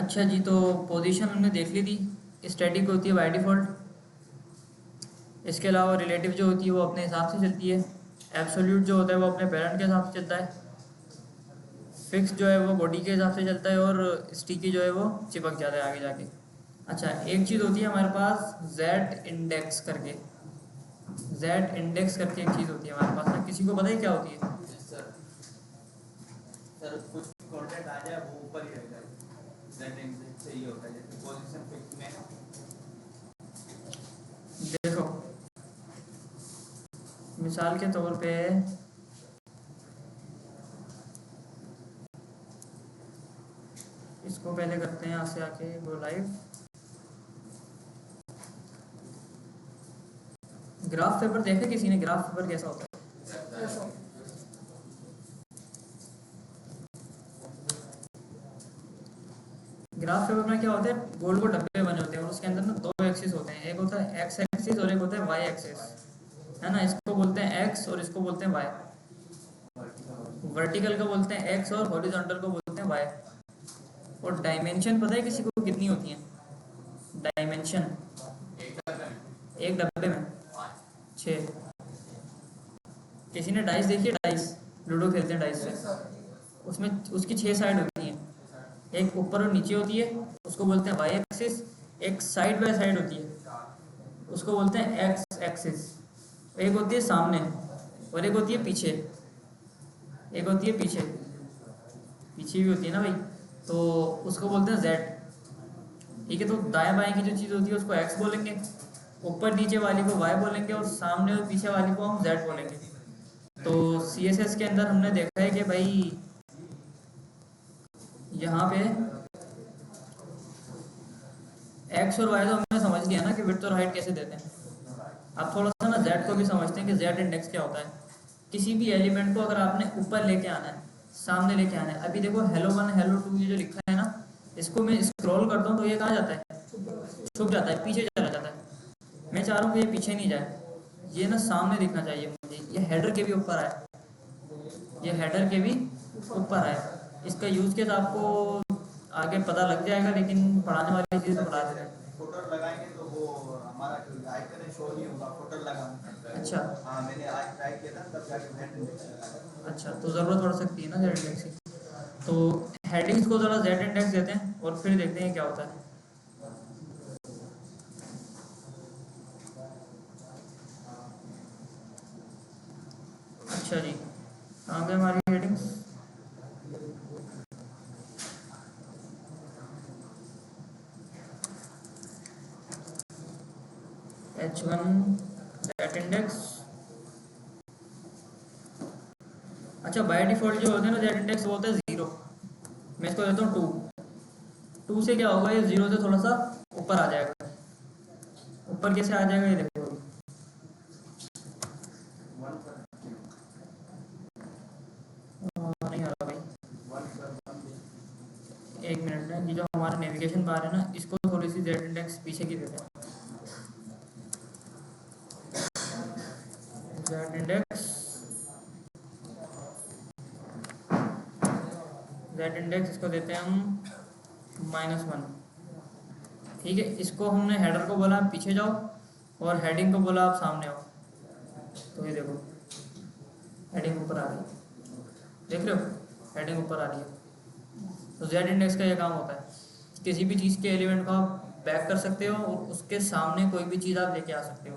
अच्छा जी, तो पोजीशन हमने देख ली थी। स्टैटिक होती है बाय डिफ़ॉल्ट। इसके अलावा रिलेटिव जो होती है वो अपने हिसाब से चलती है। एब्सोल्यूट जो होता है वो अपने पेरेंट के हिसाब से चलता है। फिक्स जो है वो बॉडी के हिसाब से चलता है, और स्टिकी जो है वो चिपक जाता है आगे जाके। अच्छा, एक चीज़ होती है हमारे पास जेड इंडेक्स करके। जेड इंडेक्स करके एक चीज़ होती है हमारे पास ना, किसी को पता है क्या होती है? सर सर कुछ कंटेंट आ जाए वो ऊपर ही रहेगा। जेड इंडेक्स से ही होता है, जैसे पोजीशन फिक्स में। देखो, मिसाल के तौर पे इसको पहले करते हैं यहाँ से आके गो लाइव। ग्राफ पेपर देखा किसी ने? ग्राफ पेपर कैसा होता है? ग्राफ पेपर में क्या होता है, गोल गोल डब्बे बने होते हैं और उसके अंदर ना दो एक्सिस होते हैं। एक होता है एक्स एक्सिस और एक होता है वाई एक्सिस, है ना। इसको बोलते हैं एक्स और इसको बोलते हैं वाई। वर्टिकल को बोलते हैं एक्स और हॉरिजॉन्टल को बोलते हैं वाई। और डायमेंशन पता है किसी को कितनी होती है? डायमेंशन एक डब्बे में 6। किसी ने डाइस देखी है? डाइस, लूडो खेलते हैं डाइस से। उसमें उसकी 6 साइड होती हैं। एक ऊपर और नीचे होती है, उसको बोलते हैं वाई एक्सिस। एक साइड बाय साइड होती है, उसको बोलते हैं एक्स एक्सिस। एक होती है सामने और एक होती है पीछे। एक होती है पीछे, पीछे भी होती है ना भाई, तो उसको बोलते हैं जेड। ठीक है, तो दाएं बाएं की जो चीज़ होती है उसको एक्स बोलेंगे, ऊपर नीचे वाली को वाई बोलेंगे, और सामने और पीछे वाली को हम जेड बोलेंगे। तो सी एस एस के अंदर हमने देखा है कि भाई यहाँ पे एक्स और वाई तो हमने समझ लिया ना कि विड्थ और हाइट कैसे देते हैं। अब थोड़ा सा ना जेड को भी समझते हैं कि जेड इंडेक्स क्या होता है। किसी भी एलिमेंट को अगर आपने ऊपर लेके आना है, सामने लेके आना है, अभी देखो हेलो 1 हेलो 2 ये जो लिखा है ना, इसको मैं स्क्रॉल करता हूँ तो ये कहाँ जाता है? छुप जाता है, पीछे चला जाता है। मैं चाह रहा हूँ कि ये पीछे नहीं जाए, ये ना सामने दिखना चाहिए मुझे। ये हेडर के भी ऊपर आए, ये हेडर के भी ऊपर आए। इसका यूज़ केस आपको आगे पता लग जाएगा, लेकिन पढ़ाने वाली चीज़ तो पढ़ा देते हैं। फोटो लगाएंगे तो वो हमारा आइकन शो नहीं होगा, फोटो लगाना। अच्छा। हाँ, मैंने आज ट्राई किया था तब जाके जेड इंडेक्स लगा। अच्छा, तो ज़रूरत पड़ सकती है ना जेड इंडेक्स की। तो हेडिंग्स को ज़रा जेड इंडेक्स देते हैं और फिर देखते हैं क्या होता है। अच्छा जी, कहाँ पे हमारी हेडिंग्स? H1 Z index. अच्छा, बाय डिफ़ॉल्ट जो होता है ना जेड इंडेक्स वो होता है 0। मैं इसको देता हूँ 2। 2 से क्या होगा, ये 0 से थोड़ा सा ऊपर आ जाएगा। ऊपर कैसे आ जाएगा ये देखो। नहीं आ रहा भाई, एक मिनट में। ये जो हमारा नेविगेशन बार है ना, इसको थोड़ी सी जेड इंडेक्स पीछे की देते हैं। जेड इंडेक्स, जेड इंडेक्स इसको देते हैं हम -1। ठीक है, इसको हमने हेडर को बोला आप पीछे जाओ, और हेडिंग को बोला आप सामने आओ। तो ये देखो हेडिंग ऊपर आ रही है, देख रहे हो? हेडिंग ऊपर आ रही है। तो जेड इंडेक्स का ये काम होता है, किसी भी चीज़ के एलिमेंट को आप बैक कर सकते हो और उसके सामने कोई भी चीज़ आप लेके आ सकते हो।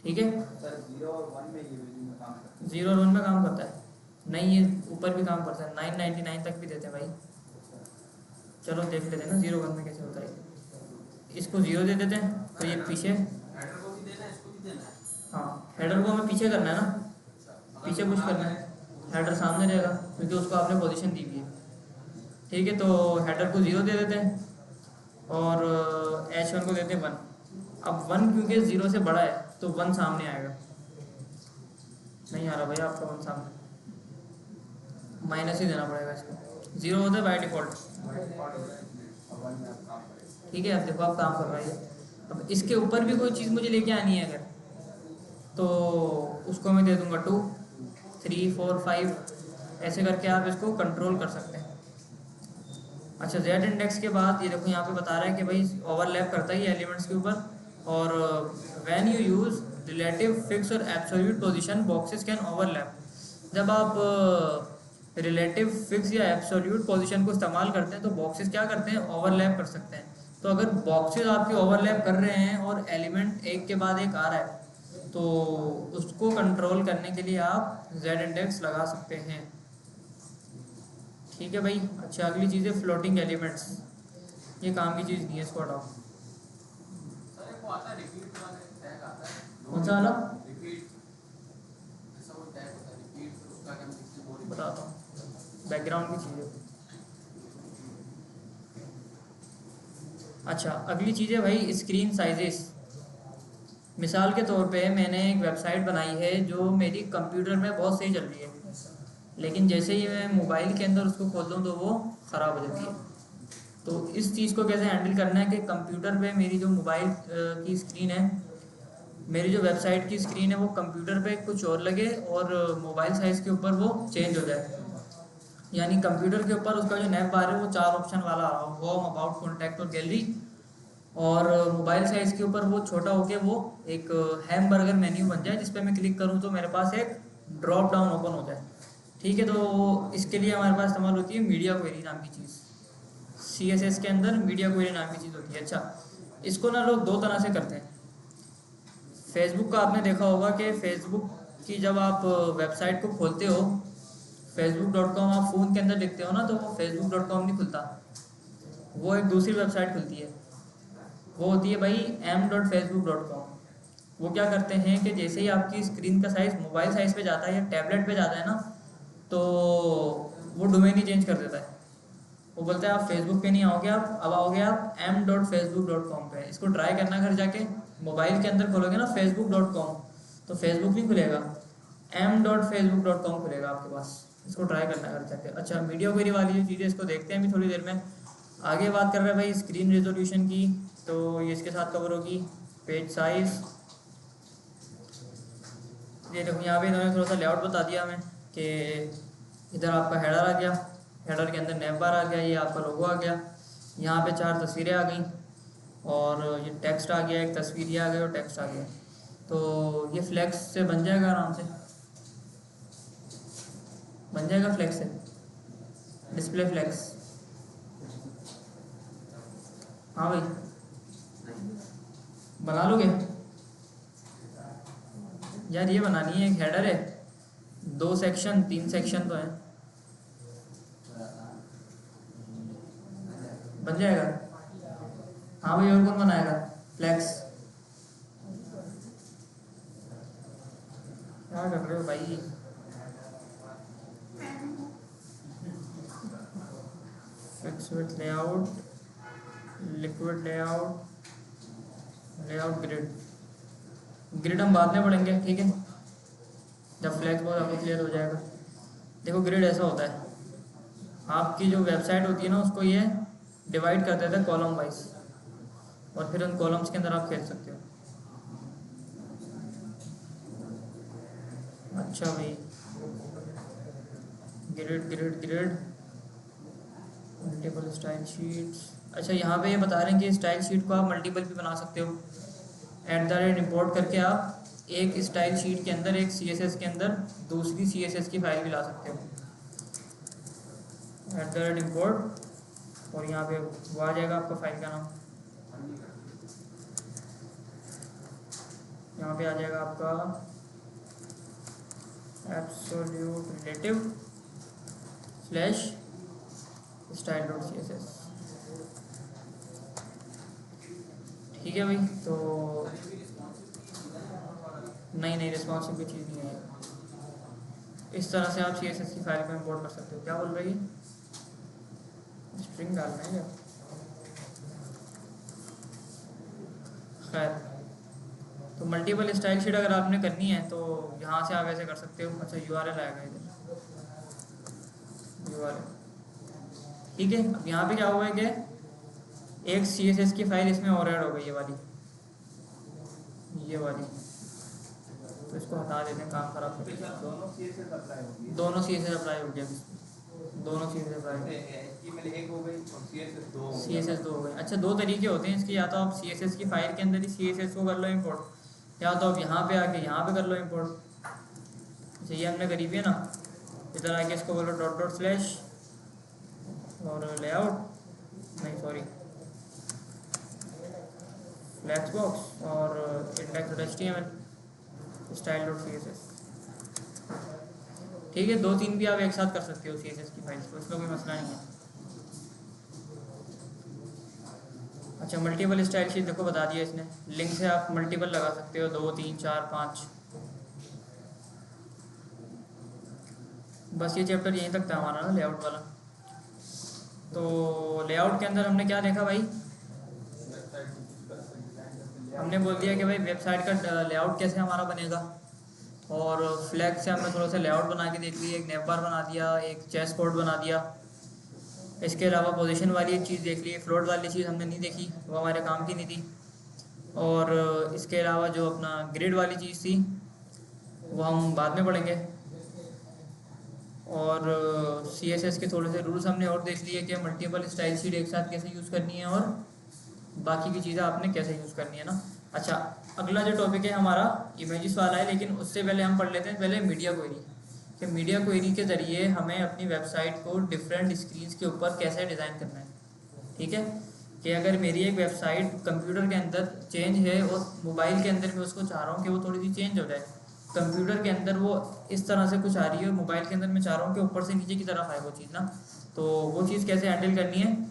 ठीक है, सर 0 और 1 में ये वैल्यू में काम करता है। 0 और 1 में काम करता है? नहीं, ये ऊपर भी काम करता है, 999 तक भी देते हैं भाई। चलो देख लेते हैं ना 0 1 में कैसे होता है। इसको 0 दे देते हैं तो ये पीछे। हेडर को भी देना है, इसको भी देना है। हाँ, हेडर को हमें पीछे करना है ना, पीछे पुश करना है। हेडर सामने रहेगा क्योंकि उसको आपने पोजीशन दी हुई है। ठीक है, तो हेडर को 0 दे देते हैं और H1 को देते हैं 1। अब 1 क्योंकि 0 से बड़ा है तो 1 सामने आएगा। नहीं आ रहा भैया आपका 1 सामने, माइनस ही देना पड़ेगा इसको। 0 होता है बाय डिफ़ॉल्ट। ठीक है, अब देखो आप काम कर रहा है। अब इसके ऊपर भी कोई चीज़ मुझे लेके आनी है अगर, तो उसको मैं दे दूंगा 2 3 4 5, ऐसे करके आप इसको कंट्रोल कर सकते हैं। अच्छा, जेड इंडेक्स के बाद ये देखो यहाँ पे बता रहा है कि भाई ओवरलैप करता ही एलिमेंट्स के ऊपर। और when you use relative fix और absolute position boxes can overlap. जब आप रिलेटिव फिक्स या एब्सोल्यूट पोजीशन को इस्तेमाल करते हैं तो बॉक्सेस क्या करते हैं, ओवरलैप कर सकते हैं। तो अगर बॉक्सेस आपके ओवरलैप कर रहे हैं और एलिमेंट एक के बाद एक आ रहा है तो उसको कंट्रोल करने के लिए आप जेड इंडेक्स लगा सकते हैं। ठीक है भाई। अच्छा, अगली चीज़ है फ्लोटिंग एलिमेंट्स। ये काम की चीज़ नहीं है, इसको हटाओ। सर एक वो आता है रिपीट वाला टैग आता है, कौन सा वाला? रिपीट जैसा वो टैग होता है रिपीट, फिर उसका क्या किसी बोल बताता हूँ, बैकग्राउंड की चीज़ है। अच्छा, अगली चीज़ है भाई स्क्रीन साइजेस। मिसाल के तौर पे मैंने एक वेबसाइट बनाई है जो मेरी कंप्यूटर में बहुत सही चल रही है, लेकिन जैसे ही मैं मोबाइल के अंदर उसको खोल दूँ तो वो ख़राब हो जाती है। तो इस चीज़ को कैसे हैंडल करना है कि कंप्यूटर पे मेरी जो मोबाइल की स्क्रीन है, मेरी जो वेबसाइट की स्क्रीन है वो कंप्यूटर पे कुछ और लगे और मोबाइल साइज़ के ऊपर वो चेंज हो जाए। यानी कंप्यूटर के ऊपर उसका जो नैप बार है वो 4 ऑप्शन वाला आ रहा हो, होम, अबाउट, कॉन्टैक्ट और गैलरी। और मोबाइल साइज़ के ऊपर वो छोटा होके वो एक हैमबर्गर मेन्यू बन जाए, जिस पे मैं क्लिक करूँ तो मेरे पास एक ड्रॉप डाउन ओपन हो जाए। ठीक है, तो इसके लिए हमारे पास इस्तेमाल होती है मीडिया क्वेरी नाम की चीज़। CSS के अंदर मीडिया क्वेरी नाम की चीज़ होती है। अच्छा, इसको ना लोग दो तरह से करते हैं। फेसबुक का आपने देखा होगा कि फेसबुक की जब आप वेबसाइट को खोलते हो, facebook.com आप फ़ोन के अंदर लिखते हो ना तो वो facebook.com नहीं खुलता, वो एक दूसरी वेबसाइट खुलती है। वो होती है भाई m.facebook.com। वो क्या करते हैं कि जैसे ही आपकी स्क्रीन का साइज़ मोबाइल साइज़ पे जाता है या टैबलेट पे जाता है ना, तो वो डोमेन ही चेंज कर देता है। वो बोलता है आप फेसबुक पे नहीं आओगे, आप अब आओगे आप m.facebook.com पे। इसको ट्राई करना घर जाके, मोबाइल के अंदर खोलोगे ना facebook.com तो फेसबुक नहीं खुलेगा, m.facebook.com खुलेगा आपके पास। इसको ट्राई करना घर जाके। अच्छा, मीडिया क्वेरी वाली जो चीज़ है इसको देखते हैं अभी थोड़ी देर में। आगे बात कर रहे हैं भाई स्क्रीन रेजोल्यूशन की, तो ये इसके साथ कवर होगी। पेज साइज़, ये देखो यहाँ पे इन्होंने थोड़ा सा लेआउट बता दिया हमें कि इधर आपका हेडर आ गया, हेडर के अंदर नेम बार आ गया, ये आपका लोगो आ गया, यहाँ पे 4 तस्वीरें आ गई और ये टेक्स्ट आ गया, एक तस्वीर ये आ गई और टेक्स्ट आ गया। तो ये फ्लैक्स से बन जाएगा, आराम से बन जाएगा फ्लैक्स से, डिस्प्ले फ्लैक्स। हाँ भाई, बना लोगे यार? ये बनानी है, एक हेडर है, 2 सेक्शन 3 सेक्शन तो हैं, बन जाएगा। हाँ भाई, और कौन बनाएगा फ्लैक्स? क्या कर रहे हो भाई? Fix with layout, liquid layout, layout grid. Grid हम बाद में पढ़ेंगे, ठीक है, जब फ्लैक्स बहुत आपको क्लियर हो जाएगा। देखो ग्रिड ऐसा होता है, आपकी जो वेबसाइट होती है ना उसको ये डिवाइड कर देता है कॉलम वाइज, और फिर उन कॉलम्स के अंदर आप खेल सकते हो। अच्छा भाई, grid grid grid, multiple style sheets. अच्छा, यहाँ पे ये बता रहे हैं कि स्टाइल शीट को आप मल्टीपल भी बना सकते हो। @ इंपोर्ट करके आप एक स्टाइल शीट के अंदर, एक CSS के अंदर दूसरी CSS की फाइल भी ला सकते हो। @ इंपोर्ट, और यहाँ पे वो आ जाएगा आपका फाइल का नाम, यहाँ पे आ जाएगा आपका एब्सोल्यूट रिलेटिव स्लैश style.css। ठीक है भाई, तो नहीं रिस्पॉन्सिव की चीज़ नहीं है। इस तरह से आप CSS की फाइल को इंपोर्ट कर सकते हो। क्या बोल रही है? स्ट्रिंग डालना है क्या? खैर, तो मल्टीपल स्टाइल शीट अगर आपने करनी है तो यहाँ से आप ऐसे कर सकते हो। अच्छा, URL आएगा इधर, URL, ठीक है। अब यहाँ पे क्या हुआ है कि एक CSS की फाइल इसमें और ऐड हो गई, ये वाली, तो इसको हटा देते हैं, काम खराब कर देते हैं। दोनों CSS अप्लाई होगी, दोनों CSS अप्लाई हो गया, दोनों चीज़ें जैसे HTML एक हो गई और CSS दो हो गई। CSS 2 हो गए। अच्छा, दो तरीके होते हैं इसके, या तो आप CSS की फाइल के अंदर ही CSS को कर लो इंपोर्ट, या तो आप यहाँ पे आके यहाँ पे कर लो इंपोर्ट। अच्छा, ये हमने करी हुई है ना, इधर आके इसको बोलो डॉट डॉट स्लैश और लेआउट, नहीं सॉरी, फ्लैक्स बॉक्स और index dot HTML style dot CSS। ठीक है, 2-3 भी आप एक साथ कर सकते हो CSS की फाइल्स को, इसमें कोई मसला नहीं है। अच्छा, मल्टीपल स्टाइल शीट देखो बता दिया इसने, लिंक से आप मल्टीपल लगा सकते हो, 2 3 4 5। बस ये चैप्टर यहीं तक था हमारा ना, लेआउट वाला। तो लेआउट के अंदर हमने क्या देखा भाई, हमने बोल दिया कि भाई वेबसाइट का लेआउट कैसे हमारा बनेगा, और फ्लैग से हमने थोड़ा सा लेआउट बना के देख लिया, एक नेव बार बना दिया, एक चेस बोर्ड बना दिया। इसके अलावा पोजीशन वाली एक चीज़ देख ली, फ्लोट वाली चीज़ हमने नहीं देखी, वो हमारे काम की नहीं थी। और इसके अलावा जो अपना ग्रिड वाली चीज़ थी वो हम बाद में पढ़ेंगे। और CSS के थोड़े से रूल्स हमने और देख लिए कि मल्टीपल स्टाइल शीट एक साथ कैसे यूज़ करनी है और बाकी की चीज़ें आपने कैसे यूज़ करनी है ना। अच्छा, अगला जो टॉपिक है हमारा इमेजेस वाला है, लेकिन उससे पहले हम पढ़ लेते हैं पहले मीडिया क्वेरी, कि मीडिया क्वेरी के ज़रिए हमें अपनी वेबसाइट को डिफरेंट स्क्रीन्स के ऊपर कैसे डिज़ाइन करना है। ठीक है, कि अगर मेरी एक वेबसाइट कंप्यूटर के अंदर चेंज है और मोबाइल के अंदर मैं उसको चाह रहा हूँ कि वो थोड़ी सी चेंज हो जाए, कंप्यूटर के अंदर वो इस तरह से कुछ आ रही है और मोबाइल के अंदर मैं चाह रहा हूँ कि ऊपर से नीचे की तरफ आए वो चीज़ ना, तो वो चीज़ कैसे हैंडल करनी है